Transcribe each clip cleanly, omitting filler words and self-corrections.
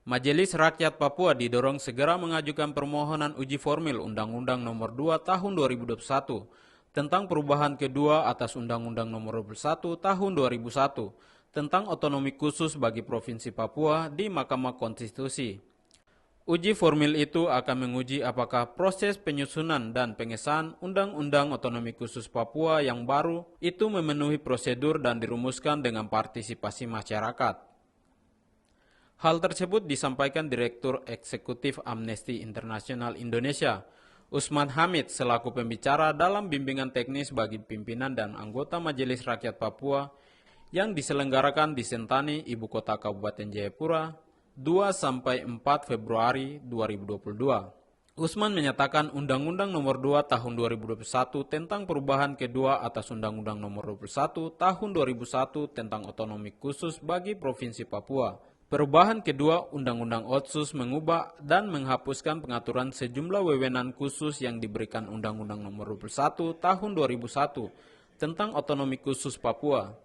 Majelis Rakyat Papua didorong segera mengajukan permohonan uji formil Undang-Undang Nomor 2 Tahun 2021 tentang perubahan kedua atas Undang-Undang Nomor 21 Tahun 2001 tentang otonomi khusus bagi Provinsi Papua di Mahkamah Konstitusi. Uji formil itu akan menguji apakah proses penyusunan dan pengesahan Undang-Undang Otonomi Khusus Papua yang baru itu memenuhi prosedur dan dirumuskan dengan partisipasi masyarakat. Hal tersebut disampaikan Direktur Eksekutif Amnesty International Indonesia, Usman Hamid, selaku pembicara dalam bimbingan teknis bagi pimpinan dan anggota Majelis Rakyat Papua yang diselenggarakan di Sentani, Ibu Kota Kabupaten Jayapura, 2-4 Februari 2022. Usman menyatakan Undang-Undang Nomor 2 Tahun 2021 tentang perubahan kedua atas Undang-Undang Nomor 21 Tahun 2001 tentang otonomi khusus bagi Provinsi Papua. Perubahan kedua, Undang-Undang Otsus mengubah dan menghapuskan pengaturan sejumlah wewenang khusus yang diberikan Undang-Undang Nomor 21 Tahun 2001 tentang otonomi khusus Papua.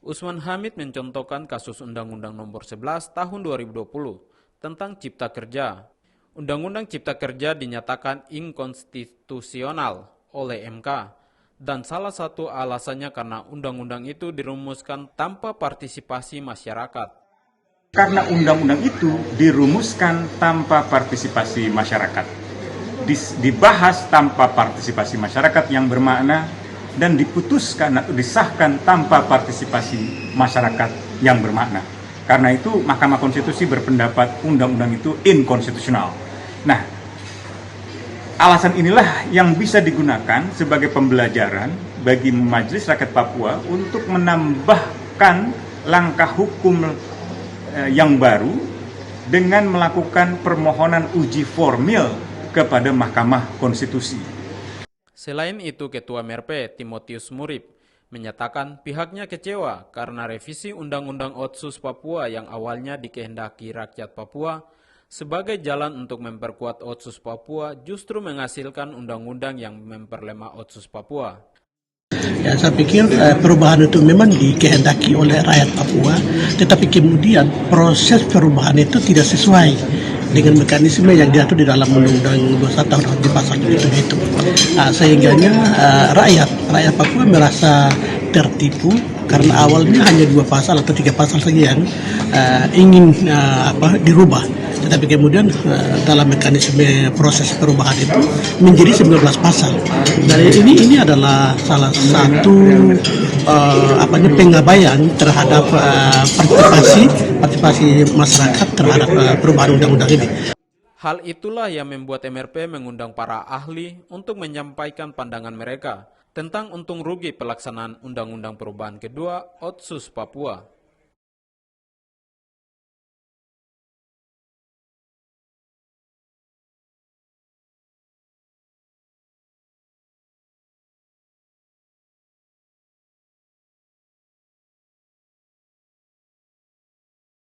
Usman Hamid mencontohkan kasus Undang-Undang Nomor 11 Tahun 2020 tentang Cipta Kerja. Undang-Undang Cipta Kerja dinyatakan inkonstitusional oleh MK dan salah satu alasannya karena undang-undang itu dirumuskan tanpa partisipasi masyarakat. Karena undang-undang itu dirumuskan tanpa partisipasi masyarakat, dibahas tanpa partisipasi masyarakat yang bermakna, dan diputuskan atau disahkan tanpa partisipasi masyarakat yang bermakna. Karena itu Mahkamah Konstitusi berpendapat undang-undang itu inkonstitusional. Nah, alasan inilah yang bisa digunakan sebagai pembelajaran bagi Majelis Rakyat Papua untuk menambahkan langkah hukum yang baru dengan melakukan permohonan uji formil kepada Mahkamah Konstitusi. Selain itu, Ketua MRP Timotius Murib menyatakan pihaknya kecewa karena revisi Undang-Undang Otsus Papua yang awalnya dikehendaki rakyat Papua sebagai jalan untuk memperkuat Otsus Papua justru menghasilkan undang-undang yang memperlemah Otsus Papua. Ya, saya pikir perubahan itu memang dikehendaki oleh rakyat Papua, tetapi kemudian proses perubahan itu tidak sesuai dengan mekanisme yang diatur di dalam Undang-Undang 21 tahun di pasal 77 itu. Sehingga rakyat Papua merasa tertipu karena awalnya hanya 2 pasal atau 3 pasal saja yang ingin dirubah. Tetapi kemudian dalam mekanisme proses perubahan itu menjadi 19 pasal. Dan ini adalah salah satu pengabaian terhadap partisipasi masyarakat terhadap perubahan undang-undang ini. Hal itulah yang membuat MRP mengundang para ahli untuk menyampaikan pandangan mereka tentang untung rugi pelaksanaan Undang-Undang Perubahan Kedua Otsus Papua.